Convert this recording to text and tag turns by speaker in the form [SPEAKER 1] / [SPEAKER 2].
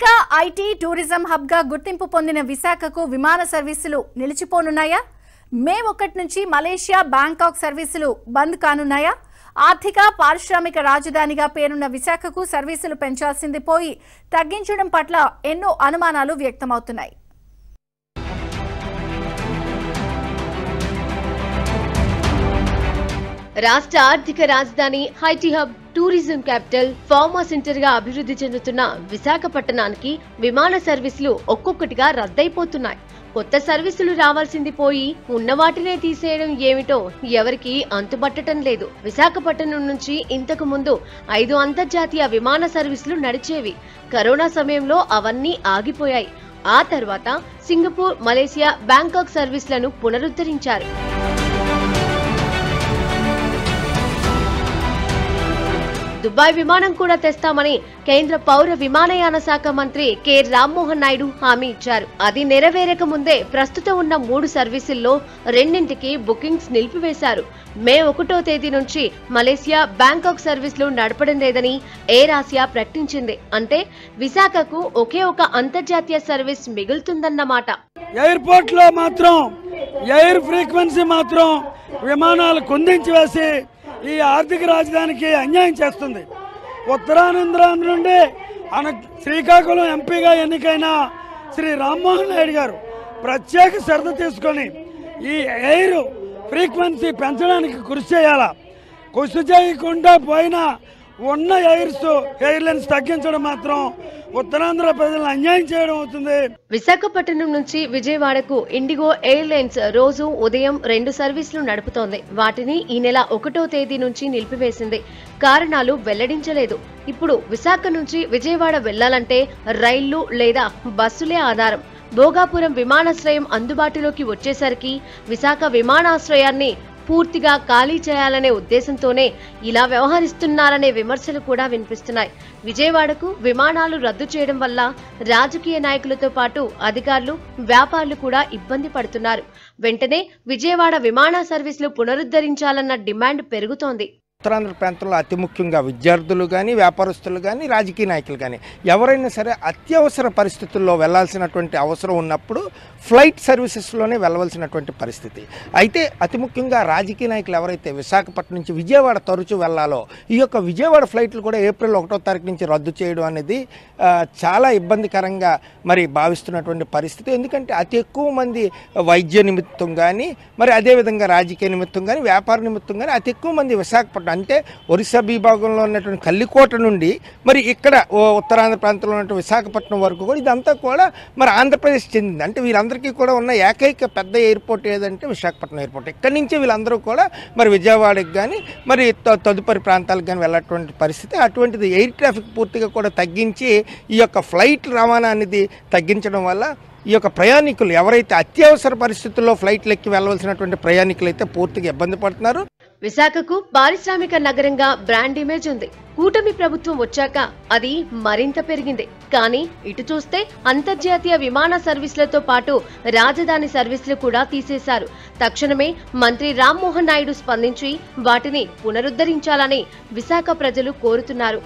[SPEAKER 1] ఆర్థిక IT tourism hub గా గుర్తింపు పొందిన విశాఖకు విమాన సర్వీసులు నిలిచిపోనున్నాయా? మే 1 నుంచి మలేషియా బ్యాంకాక్ సర్వీసులు బంద్ కానున్నాయా? ఆర్థిక పారిశ్రామిక రాజధానిగా పేరున్న విశాఖకు సర్వీసులు పెంచాల్సింది పోయి తగ్గించడం పట్ల ఎన్నో అనుమానాలు వ్యక్తమవుతున్నాయి.
[SPEAKER 2] రాష్ట్ర ఆర్థిక రాజధాని, IT hub, tourism capital, pharma centre గా అభివృద్ధి చెందుతున్న విశాఖపట్నానికి విమాన సర్వీసులు ఒక్కొక్కటిగా రద్దయిపోతున్నాయి. కొత్త సర్వీసులు రావాల్సింది పోయి ఉన్న వాటినే తీసేయడం ఏమిటో ఎవరికి అంతుబట్టడం లేదు. విశాఖపట్నం నుంచి ఇంతకు ముందు 5 అంతర్జాతీయ విమాన సర్వీసులు నడిచేవి. కరోనా సమయంలో అవన్నీ ఆగిపోయాయి. ఆ తర్వాత సింగపూర్, మలేషియా, బ్యాంకాక్ సర్వీసులను పునరుద్ధరించారు. దుబాయ్ విమానం కూడా తెస్తామని కేంద్ర పౌర విమానయాన శాఖ మంత్రి కె రామ్మోహన్ నాయుడు హామీ ఇచ్చారు. అది నెరవేరక ముందే ప్రస్తుతం ఉన్న 3 సర్వీసుల్లో 2ంటికి బుకింగ్స్ నిలిపివేశారు. మే 1వ తేదీ నుంచి మలేషియా, బ్యాంకాక్ సర్వీసులు నడపడం లేదని ఎయిర్ ఆసియా ప్రకటించింది. అంటే విశాఖకు ఒకే ఒక అంతర్జాతీయ సర్వీస్ మిగులుతుందన్నమాట.
[SPEAKER 3] ఎయిర్పోర్ట్ లో మాత్రం ఎయిర్ ఫ్రీక్వెన్సీ మాత్రం విమానాలు కుందించి వేసి ఈ ఆర్థిక రాజధానికి అన్యాయం చేస్తుంది. ఉత్తరాంధ్ర నుండి శ్రీకాకుళం ఎంపీగా ఎన్నికైన శ్రీ రామ్మోహన్ నాయుడు గారు ప్రత్యేక శ్రద్ధ తీసుకొని ఈ ఎయిర్ ఫ్రీక్వెన్సీ పెంచడానికి కృషి చేయాలా. కృషి చేయకుండా పోయినా ఉన్న ఎయిర్లైన్స్ తగ్గించడం మాత్రం ఉత్తరాంధ్ర ప్రజలను అన్యాయం చేయడం అవుతుంది.
[SPEAKER 2] విశాఖపట్నం నుంచి విజయవాడకు ఇండిగో ఎయిర్లైన్స్ రోజు ఉదయం 2 సర్వీసులు నడుపుతోంది. వాటిని ఈ నెల 1వ తేదీ నుంచి నిలిపివేసింది. కారణాలు వెల్లడించలేదు. ఇప్పుడు విశాఖ నుంచి విజయవాడ వెళ్లాలంటే రైళ్లు లేదా బస్సులే ఆధారం. భోగాపురం విమానాశ్రయం అందుబాటులోకి వచ్చేసరికి విశాఖ విమానాశ్రయాన్ని పూర్తిగా ఖాళీ చేయాలనే ఉద్దేశంతోనే ఇలా వ్యవహరిస్తున్నారనే విమర్శలు కూడా వినిపిస్తున్నాయి. విజయవాడకు విమానాలు రద్దు చేయడం వల్ల రాజకీయ నాయకులతో పాటు అధికారులు, వ్యాపారులు కూడా ఇబ్బంది పడుతున్నారు. వెంటనే విజయవాడ విమాన సర్వీసులు పునరుద్ధరించాలన్న డిమాండ్ పెరుగుతోంది.
[SPEAKER 4] ఉత్తరాంధ్ర ప్రాంతంలో అతి ముఖ్యంగా విద్యార్థులు కానీ, వ్యాపారస్తులు కానీ, రాజకీయ నాయకులు కానీ ఎవరైనా సరే అత్యవసర పరిస్థితుల్లో వెళ్లాల్సినటువంటి అవసరం ఉన్నప్పుడు ఫ్లైట్ సర్వీసెస్లోనే వెళ్ళవలసినటువంటి పరిస్థితి. అయితే అతి ముఖ్యంగా రాజకీయ నాయకులు ఎవరైతే విశాఖపట్నం నుంచి విజయవాడ తరచూ వెళ్లాలో ఈ యొక్క విజయవాడ ఫ్లైట్లు కూడా ఏప్రిల్ 1వ తారీఖు నుంచి రద్దు చేయడం అనేది చాలా ఇబ్బందికరంగా మరి భావిస్తున్నటువంటి పరిస్థితి. ఎందుకంటే అతి ఎక్కువ మంది వైద్య నిమిత్తం కానీ, మరి అదేవిధంగా రాజకీయ నిమిత్తం కానీ, వ్యాపార నిమిత్తం కానీ అతి ఎక్కువ మంది విశాఖపట్నం అంటే ఒరిస్సా విభాగంలో ఉన్నటువంటి కల్లికోట నుండి మరి ఇక్కడ ఉత్తరాంధ్ర ప్రాంతంలో ఉన్నటువంటి విశాఖపట్నం వరకు కూడా ఇదంతా కూడా మరి ఆంధ్రప్రదేశ్ చెందింది. అంటే వీరందరికీ కూడా ఉన్న ఏకైక పెద్ద ఎయిర్పోర్ట్ ఏదంటే విశాఖపట్నం ఎయిర్పోర్ట్. ఇక్కడి నుంచి వీళ్ళందరూ కూడా మరి విజయవాడకి కానీ మరి తదుపరి ప్రాంతాలకు కానీ వెళ్ళేటువంటి పరిస్థితి. అటువంటిది ఎయిర్ ట్రాఫిక్ పూర్తిగా కూడా తగ్గించి ఈ యొక్క ఫ్లైట్ రవాణా అనేది తగ్గించడం వల్ల ఈ యొక్క ప్రయాణికులు ఎవరైతే అత్యవసర పరిస్థితుల్లో ఫ్లైట్లు ఎక్కి వెళ్ళవలసినటువంటి ప్రయాణికులు అయితే పూర్తిగా ఇబ్బంది పడుతున్నారు.
[SPEAKER 2] విశాఖకు పారిశ్రామిక నగరంగా బ్రాండ్ ఇమేజ్ ఉంది. కూటమి ప్రభుత్వం వచ్చాక అది మరింత పెరిగింది. కానీ ఇటు చూస్తే అంతర్జాతీయ విమాన సర్వీసులతో పాటు రాజధాని సర్వీసులు కూడా తీసేశారు. తక్షణమే మంత్రి రామ్మోహన్ నాయుడు స్పందించి వాటిని పునరుద్ధరించాలని విశాఖ ప్రజలు కోరుతున్నారు.